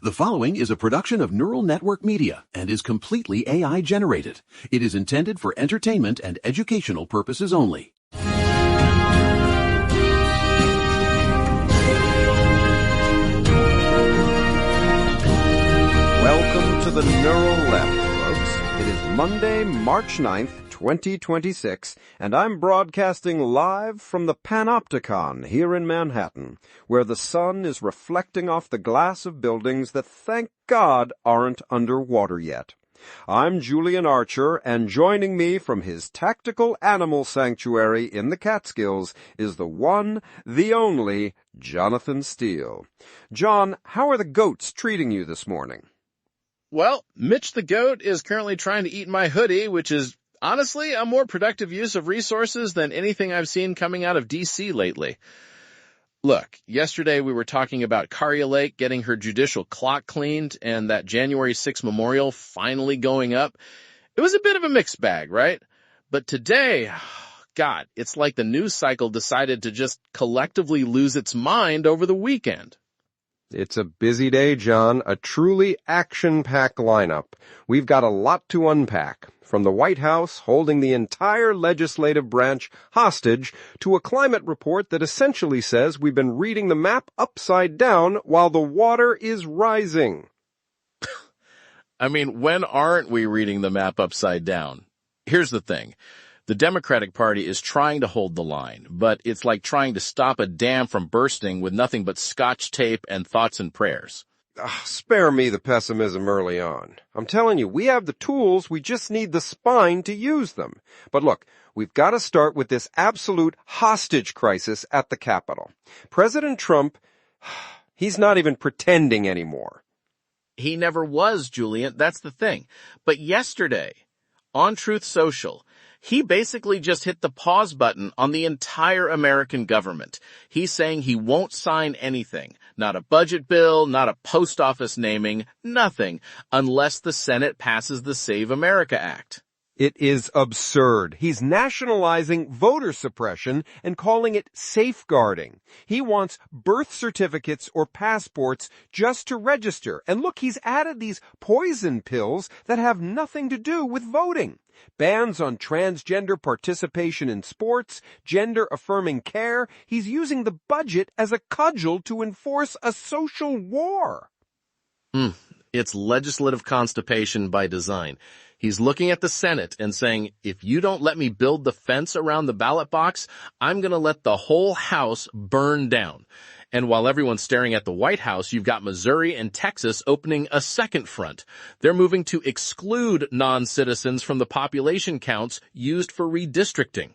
The following is a production of Neural Network Media and is completely AI generated. It is intended for entertainment and educational purposes only. Welcome to the Neural Left, folks. It is Monday, March 9th, 2026, and I'm broadcasting live from the Panopticon here in Manhattan, where the sun is reflecting off the glass of buildings that, thank God, aren't underwater yet. I'm Julian Archer, and joining me from his tactical animal sanctuary in the Catskills is the one, the only, Jonathan Steele. John, how are the goats treating you this morning? Well, Mitch the goat is currently trying to eat my hoodie, which is honestly a more productive use of resources than anything I've seen coming out of D.C. lately. Look, yesterday we were talking about Carria Lake getting her judicial clock cleaned and that January 6th memorial finally going up. It was a bit of a mixed bag, right? But today, God, it's like the news cycle decided to just collectively lose its mind over the weekend. It's a busy day, John, a truly action-packed lineup. We've got a lot to unpack, from the White House holding the entire legislative branch hostage to a climate report that essentially says we've been reading the map upside down while the water is rising. I mean, when aren't we reading the map upside down? Here's the thing. The Democratic Party is trying to hold the line, but it's like trying to stop a dam from bursting with nothing but scotch tape and thoughts and prayers. Spare me the pessimism early on. I'm telling you, we have the tools, we just need the spine to use them. But look, we've got to start with this absolute hostage crisis at the Capitol. President Trump, he's not even pretending anymore. He never was, Julian. That's the thing. But yesterday, on Truth Social, he basically just hit the pause button on the entire American government. He's saying he won't sign anything, not a budget bill, not a post office naming, nothing, unless the Senate passes the Save America Act. It is absurd. He's nationalizing voter suppression and calling it safeguarding. He wants birth certificates or passports just to register. And look, he's added these poison pills that have nothing to do with voting. Bans on transgender participation in sports, gender-affirming care. He's using the budget as a cudgel to enforce a social war. It's legislative constipation by design. He's looking at the Senate and saying, if you don't let me build the fence around the ballot box, I'm going to let the whole house burn down. And while everyone's staring at the White House, you've got Missouri and Texas opening a second front. They're moving to exclude non-citizens from the population counts used for redistricting.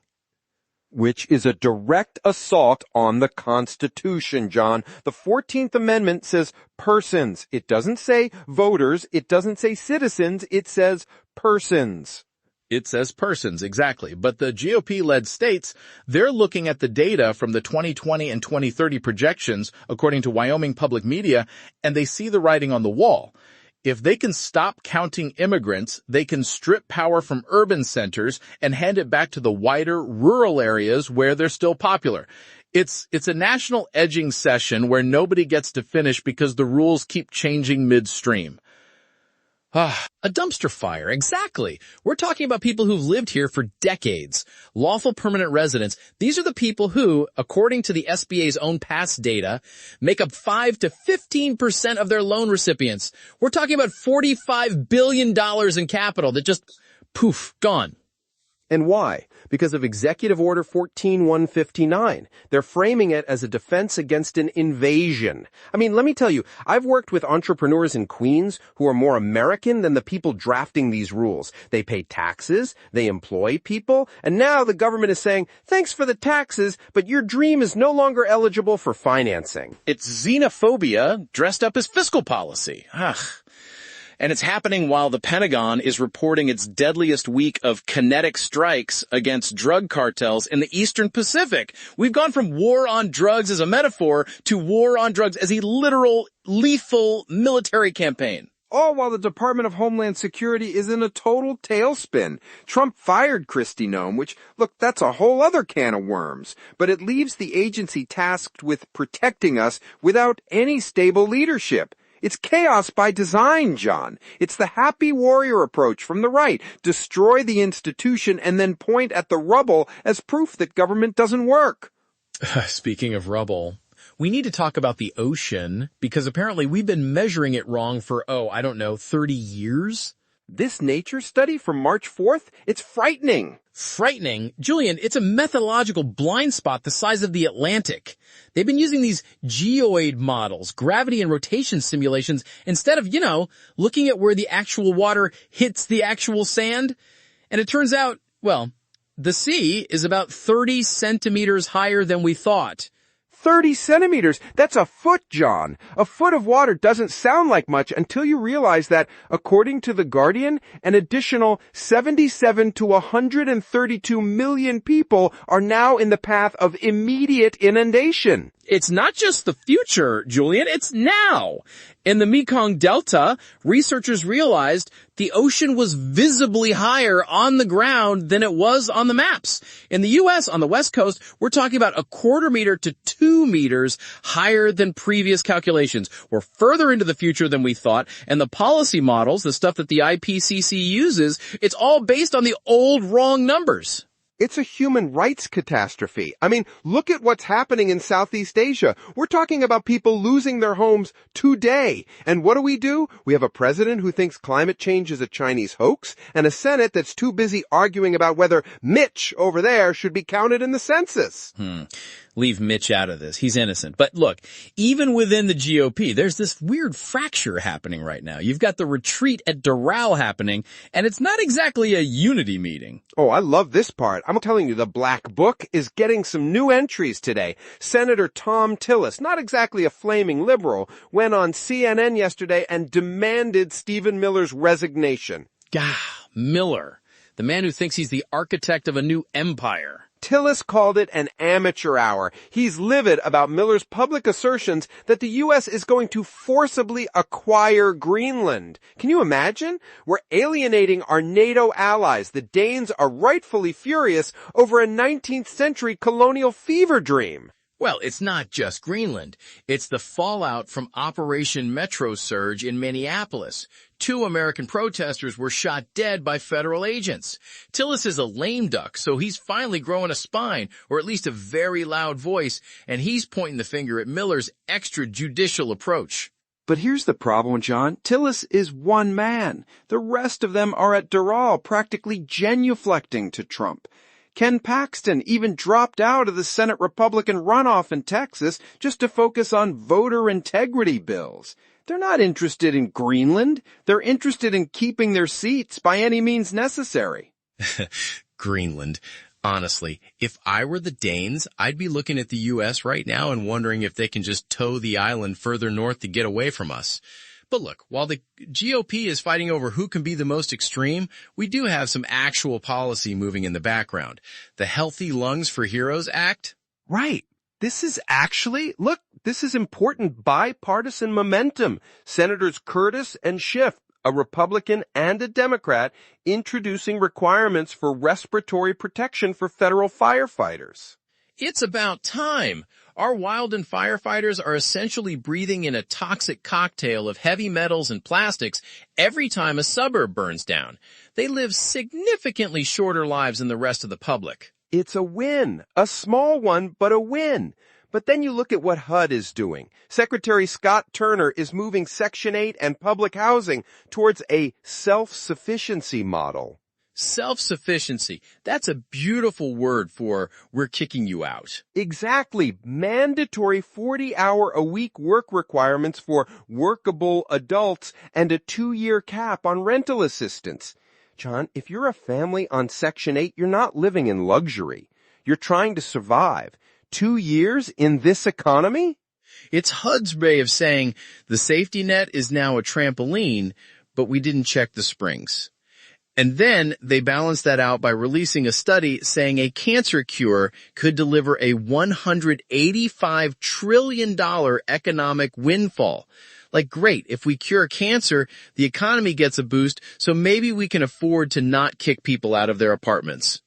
Which is a direct assault on the Constitution, John. The 14th Amendment says persons. It doesn't say voters. It doesn't say citizens. It says persons. It says persons, exactly. But the GOP-led states, they're looking at the data from the 2020 and 2030 projections, according to Wyoming Public Media, and they see the writing on the wall. If they can stop counting immigrants, they can strip power from urban centers and hand it back to the wider rural areas where they're still popular. It's a national edging session where nobody gets to finish because the rules keep changing midstream. A dumpster fire, exactly. We're talking about people who've lived here for decades. Lawful permanent residents. These are the people who, according to the SBA's own past data, make up 5 to 15% of their loan recipients. We're talking about $45 billion in capital that just, poof, gone. And why? Because of Executive Order 14159. They're framing it as a defense against an invasion. I mean, let me tell you, I've worked with entrepreneurs in Queens who are more American than the people drafting these rules. They pay taxes, they employ people, and now the government is saying, thanks for the taxes, but your dream is no longer eligible for financing. It's xenophobia dressed up as fiscal policy. And it's happening while the Pentagon is reporting its deadliest week of kinetic strikes against drug cartels in the Eastern Pacific. We've gone from war on drugs as a metaphor to war on drugs as a literal, lethal military campaign. All while the Department of Homeland Security is in a total tailspin. Trump fired Kristi Noem, which, look, that's a whole other can of worms. But it leaves the agency tasked with protecting us without any stable leadership. It's chaos by design, John. It's the happy warrior approach from the right. Destroy the institution and then point at the rubble as proof that government doesn't work. Speaking of rubble, we need to talk about the ocean because apparently we've been measuring it wrong for, 30 years. This nature study from March 4th, it's frightening. Frightening? Julian, it's a methodological blind spot the size of the Atlantic. They've been using these geoid models, gravity and rotation simulations, instead of, looking at where the actual water hits the actual sand. And it turns out, the sea is about 30 centimeters higher than we thought. 30 centimeters. That's a foot, John. A foot of water doesn't sound like much until you realize that, according to The Guardian, an additional 77 to 132 million people are now in the path of immediate inundation. It's not just the future, Julian, it's now. In the Mekong Delta, researchers realized the ocean was visibly higher on the ground than it was on the maps. In the U.S., on the West Coast, we're talking about a quarter meter to 2 meters higher than previous calculations. We're further into the future than we thought, and the policy models, the stuff that the IPCC uses, it's all based on the old wrong numbers. It's a human rights catastrophe. I mean, look at what's happening in Southeast Asia. We're talking about people losing their homes today. And what do? We have a president who thinks climate change is a Chinese hoax, and a Senate that's too busy arguing about whether Mitch over there should be counted in the census. Leave Mitch out of this. He's innocent. But look, even within the GOP, there's this weird fracture happening right now. You've got the retreat at Doral happening, and it's not exactly a unity meeting. Oh, I love this part. I'm telling you, the Black Book is getting some new entries today. Senator Tom Tillis, not exactly a flaming liberal, went on CNN yesterday and demanded Stephen Miller's resignation. Miller, the man who thinks he's the architect of a new empire. Tillis called it an amateur hour. He's livid about Miller's public assertions that the U.S. is going to forcibly acquire Greenland. Can you imagine? We're alienating our NATO allies. The Danes are rightfully furious over a 19th century colonial fever dream. Well, it's not just Greenland. It's the fallout from Operation Metro Surge in Minneapolis. 2 American protesters were shot dead by federal agents. Tillis is a lame duck, so he's finally growing a spine, or at least a very loud voice, and he's pointing the finger at Miller's extrajudicial approach. But here's the problem, John. Tillis is one man. The rest of them are at Doral, practically genuflecting to Trump. Ken Paxton even dropped out of the Senate Republican runoff in Texas just to focus on voter integrity bills. They're not interested in Greenland. They're interested in keeping their seats by any means necessary. Greenland. Honestly, if I were the Danes, I'd be looking at the U.S. right now and wondering if they can just tow the island further north to get away from us. But look, while the GOP is fighting over who can be the most extreme, we do have some actual policy moving in the background. The Healthy Lungs for Heroes Act. Right. This is important bipartisan momentum. Senators Curtis and Schiff, a Republican and a Democrat, introducing requirements for respiratory protection for federal firefighters. It's about time. Our Wilden firefighters are essentially breathing in a toxic cocktail of heavy metals and plastics every time a suburb burns down. They live significantly shorter lives than the rest of the public. It's a win. A small one, but a win. But then you look at what HUD is doing. Secretary Scott Turner is moving Section 8 and public housing towards a self-sufficiency model. Self-sufficiency. That's a beautiful word for we're kicking you out. Exactly. Mandatory 40-hour-a-week work requirements for workable adults and a 2-year cap on rental assistance. John, if you're a family on Section 8, you're not living in luxury. You're trying to survive. 2 years in this economy? It's HUD's way of saying the safety net is now a trampoline, but we didn't check the springs. And then they balanced that out by releasing a study saying a cancer cure could deliver a $185 trillion economic windfall. Like, great, if we cure cancer, the economy gets a boost, so maybe we can afford to not kick people out of their apartments.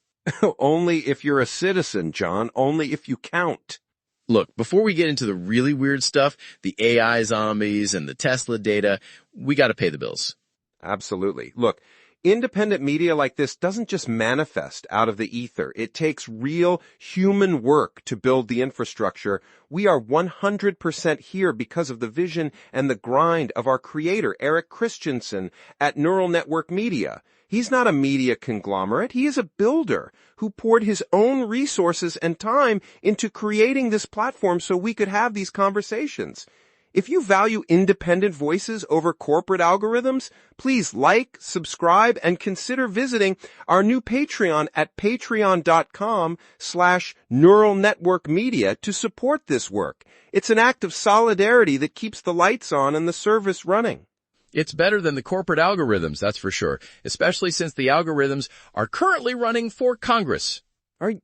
Only if you're a citizen, John. Only if you count. Look, before we get into the really weird stuff, the AI zombies and the Tesla data, we got to pay the bills. Absolutely. Look, independent media like this doesn't just manifest out of the ether. It takes real human work to build the infrastructure. We are 100% here because of the vision and the grind of our creator, Eric Christensen, at Neural Network Media. He's not a media conglomerate. He is a builder who poured his own resources and time into creating this platform so we could have these conversations. If you value independent voices over corporate algorithms, please like, subscribe, and consider visiting our new Patreon at patreon.com/Neural Network Media to support this work. It's an act of solidarity that keeps the lights on and the service running. It's better than the corporate algorithms, that's for sure, especially since the algorithms are currently running for Congress.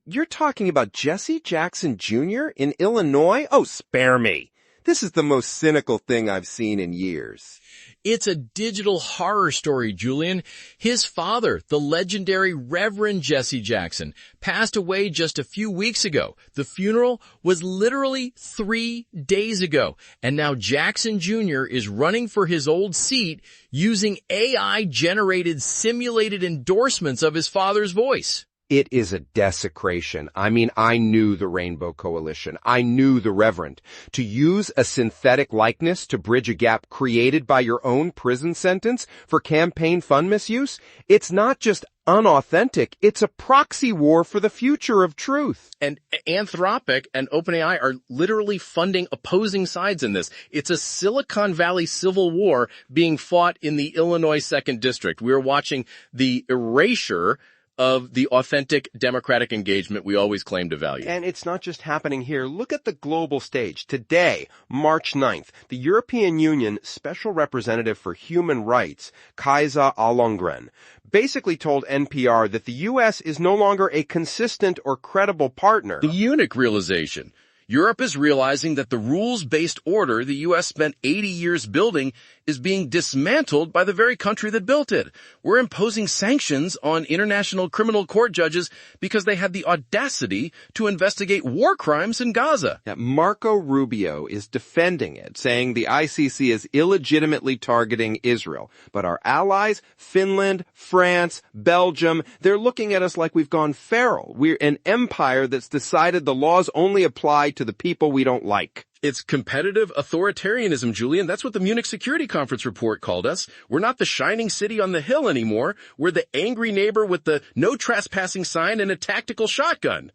You're talking about Jesse Jackson Jr. in Illinois? Oh, spare me. This is the most cynical thing I've seen in years. It's a digital horror story, Julian. His father, the legendary Reverend Jesse Jackson, passed away just a few weeks ago. The funeral was literally 3 days ago. And now Jackson Jr. is running for his old seat using AI-generated simulated endorsements of his father's voice. It is a desecration. I mean, I knew the Rainbow Coalition. I knew the Reverend. To use a synthetic likeness to bridge a gap created by your own prison sentence for campaign fund misuse, it's not just unauthentic, it's a proxy war for the future of truth. And Anthropic and OpenAI are literally funding opposing sides in this. It's a Silicon Valley civil war being fought in the Illinois 2nd District. We're watching the erasure of the authentic democratic engagement we always claim to value. And it's not just happening here. Look at the global stage. Today, March 9th, the European Union Special Representative for Human Rights, Kajsa Ollongren, basically told NPR that the U.S. is no longer a consistent or credible partner. The eunuch realization. Europe is realizing that the rules-based order the U.S. spent 80 years building is being dismantled by the very country that built it. We're imposing sanctions on international criminal court judges because they had the audacity to investigate war crimes in Gaza. Now, Marco Rubio is defending it, saying the ICC is illegitimately targeting Israel. But our allies, Finland, France, Belgium, they're looking at us like we've gone feral. We're an empire that's decided the laws only apply to the people we don't like. It's competitive authoritarianism, Julian. That's what the Munich Security Conference report called us. We're not the shining city on the hill anymore. We're the angry neighbor with the no trespassing sign and a tactical shotgun.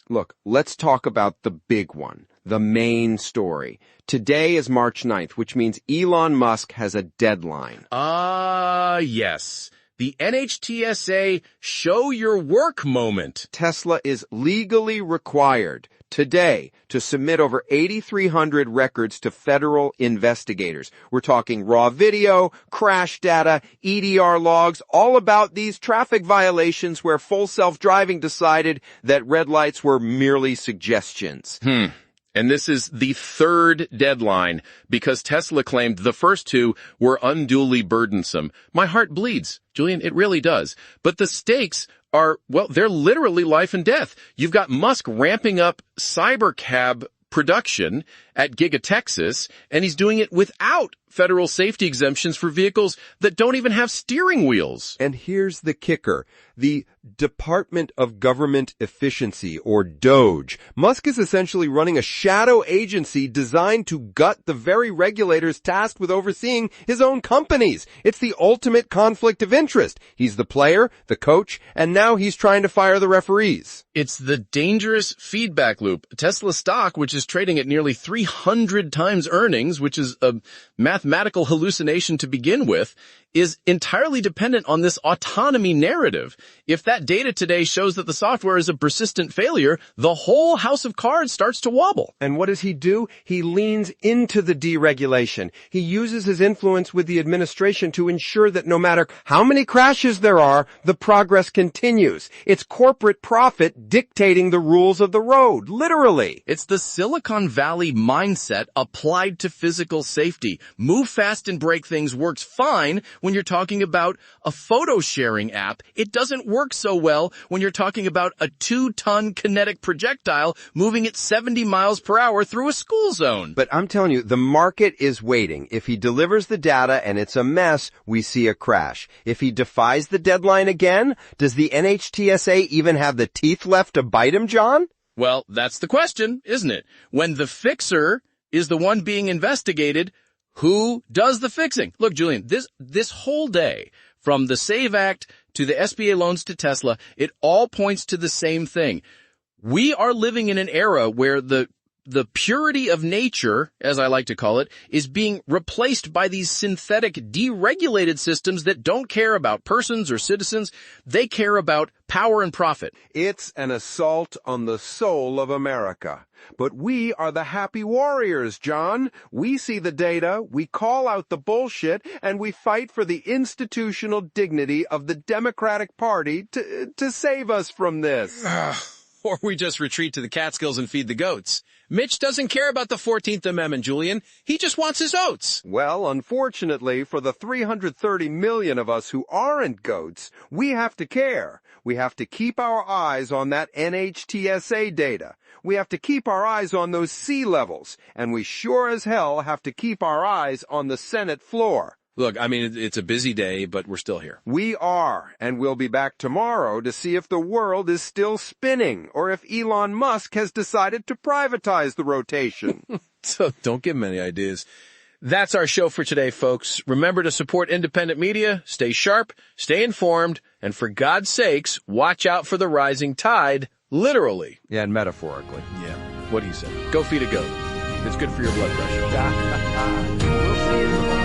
Look, let's talk about the big one, the main story. Today is March 9th, which means Elon Musk has a deadline. Yes. The NHTSA show your work moment. Tesla is legally required today to submit over 8,300 records to federal investigators. We're talking raw video, crash data, EDR logs, all about these traffic violations where full self-driving decided that red lights were merely suggestions. And this is the third deadline because Tesla claimed the first two were unduly burdensome. My heart bleeds, Julian, it really does. But the stakes are, well, they're literally life and death. You've got Musk ramping up cybercab production at Giga Texas, and he's doing it without federal safety exemptions for vehicles that don't even have steering wheels. And here's the kicker. The Department of Government Efficiency, or DOGE. Musk is essentially running a shadow agency designed to gut the very regulators tasked with overseeing his own companies. It's the ultimate conflict of interest. He's the player, the coach, and now he's trying to fire the referees. It's the dangerous feedback loop. Tesla stock, which is trading at nearly 300 times earnings, which is a mathematical hallucination to begin with, is entirely dependent on this autonomy narrative. If that data today shows that the software is a persistent failure, the whole house of cards starts to wobble. And what does he do? He leans into the deregulation. He uses his influence with the administration to ensure that no matter how many crashes there are, the progress continues. It's corporate profit dictating the rules of the road, literally. It's the Silicon Valley mindset applied to physical safety. Move fast and break things works fine when you're talking about a photo sharing app. It doesn't work so well when you're talking about a 2-ton kinetic projectile moving at 70 miles per hour through a school zone. But I'm telling you, the market is waiting. If he delivers the data and it's a mess, we see a crash. If he defies the deadline again, does the NHTSA even have the teeth left to bite him, John? Well, that's the question, isn't it? When the fixer is the one being investigated, who does the fixing? Look, Julian, this whole day, from the SAVE Act to the SBA loans to Tesla, it all points to the same thing. We are living in an era where the purity of nature, as I like to call it, is being replaced by these synthetic, deregulated systems that don't care about persons or citizens. They care about power and profit. It's an assault on the soul of America. But we are the happy warriors, John. We see the data, we call out the bullshit, and we fight for the institutional dignity of the Democratic Party to save us from this. Or we just retreat to the Catskills and feed the goats. Mitch doesn't care about the 14th Amendment, Julian. He just wants his oats. Well, unfortunately, for the 330 million of us who aren't goats, we have to care. We have to keep our eyes on that NHTSA data. We have to keep our eyes on those sea levels. And we sure as hell have to keep our eyes on the Senate floor. Look, I mean, it's a busy day, but we're still here. We are, and we'll be back tomorrow to see if the world is still spinning, or if Elon Musk has decided to privatize the rotation. So don't give him any ideas. That's our show for today, folks. Remember to support independent media, stay sharp, stay informed, and for God's sakes, watch out for the rising tide, literally. Yeah, and metaphorically. Yeah, what do you say? Go feed a goat. It's good for your blood pressure. We'll see you tomorrow.